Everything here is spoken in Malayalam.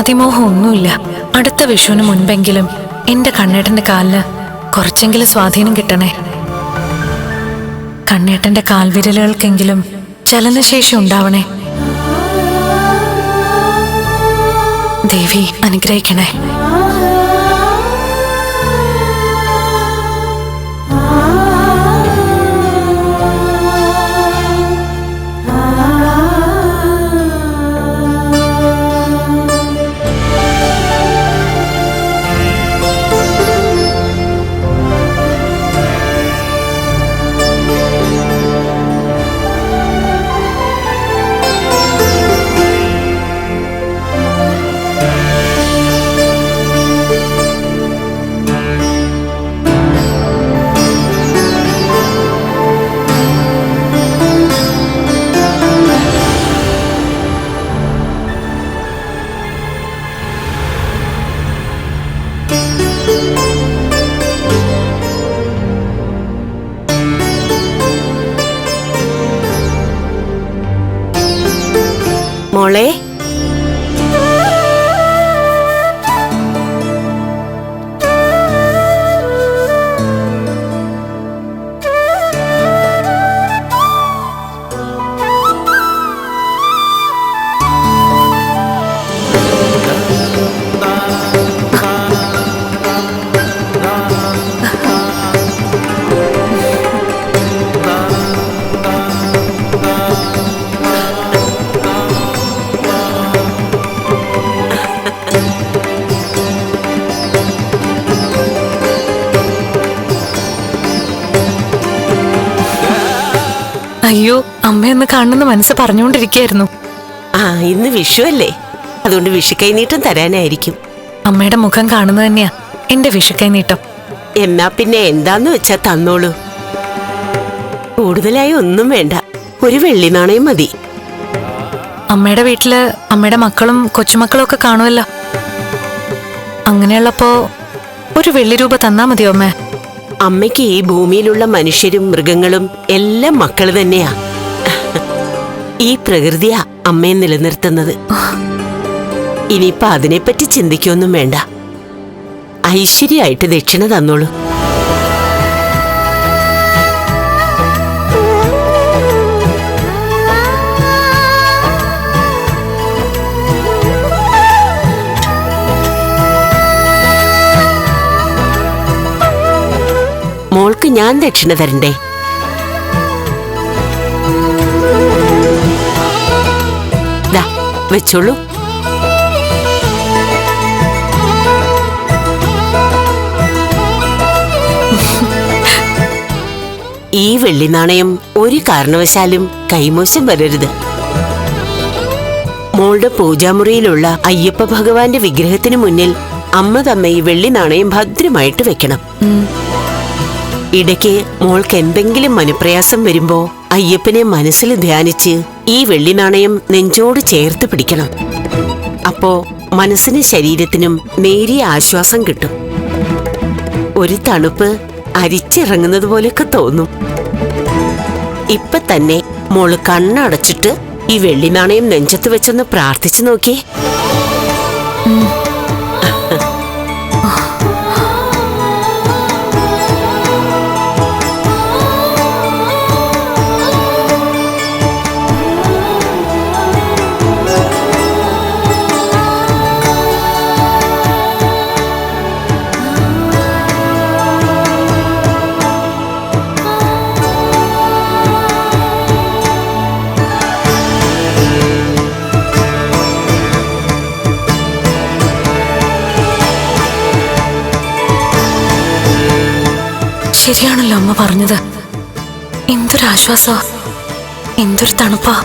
അതിമോഹം ഒന്നുമില്ല. അടുത്ത വിഷുവിന് മുൻപെങ്കിലും എന്റെ കണ്ണേട്ടന്റെ കാലിന് കുറച്ചെങ്കിലും സ്വാധീനം കിട്ടണേ. കണ്ണേട്ടന്റെ കാൽവിരലുകൾക്കെങ്കിലും ചലനശേഷി ഉണ്ടാവണേ. ദേവി അനുഗ്രഹിക്കണേ. മോളെ, അയ്യോ, അമ്മയൊന്ന് കാണുന്ന മനസ്സ് പറഞ്ഞുകൊണ്ടിരിക്കുകയായിരുന്നു. ഇന്ന് വിഷു അല്ലേ, അതുകൊണ്ട് വിഷു കൈനീട്ടം തരാനായിരിക്കും. അമ്മയുടെ മുഖം കാണുന്നത് തന്നെയാ എന്റെ വിഷു കൈനീട്ടം. എന്നാ പിന്നെ എന്താന്ന് വെച്ചാ തന്നോളൂ. കൂടുതലായി ഒന്നും വേണ്ട, ഒരു വെള്ളി നാണയം മതി. അമ്മയുടെ വീട്ടില് അമ്മയുടെ മക്കളും കൊച്ചുമക്കളും ഒക്കെ കാണുമല്ലോ. അങ്ങനെയുള്ളപ്പോ ഒരു വെള്ളി രൂപ തന്നാ മതിയോ അമ്മേ? അമ്മയ്ക്ക് ഈ ഭൂമിയിലുള്ള മനുഷ്യരും മൃഗങ്ങളും എല്ലാം മക്കള് തന്നെയാ. ഈ പ്രകൃതിയാ അമ്മയെ നിലനിർത്തുന്നത്. ഇനിയിപ്പൊ അതിനെപ്പറ്റി ചിന്തിക്കൊന്നും വേണ്ട. ഐശ്വര്യമായിട്ട് ദക്ഷിണ തന്നോളൂ. മോൾക്ക് ഞാൻ ദക്ഷിണ തരണ്ടേ? ദാ വെച്ചോളൂ. ഈ വെള്ളി നാണയം ഒരു കാരണവശാലും കൈമോശം വരരുത്. മോളുടെ പൂജാമുറിയിലുള്ള അയ്യപ്പ ഭഗവാന്റെ വിഗ്രഹത്തിന് മുന്നിൽ അമ്മ തന്ന ഈ വെള്ളി നാണയം ഭദ്രമായിട്ട് വെക്കണം. ഇടയ്ക്ക് മോൾക്ക് എന്തെങ്കിലും മനപ്രയാസം വരുമ്പോ അയ്യപ്പനെ മനസ്സിൽ ധ്യാനിച്ച് ഈ വെള്ളി നാണയം നെഞ്ചോട് ചേർത്ത് പിടിക്കണം. അപ്പോ മനസ്സിനും ശരീരത്തിനും നേരിയ ആശ്വാസം കിട്ടും. ഒരു തണുപ്പ് അരിച്ചിറങ്ങുന്നത് പോലെയൊക്കെ തോന്നും. ഇപ്പൊ തന്നെ മോള് കണ്ണടച്ചിട്ട് ഈ വെള്ളി നാണയം നെഞ്ചത്ത് വെച്ചൊന്ന് പ്രാർത്ഥിച്ചു നോക്കിയേ. ശരിയാണല്ലോ അമ്മ പറഞ്ഞത്. എന്തൊരാശ്വാസ, എന്തൊരു തണുപ്പാ.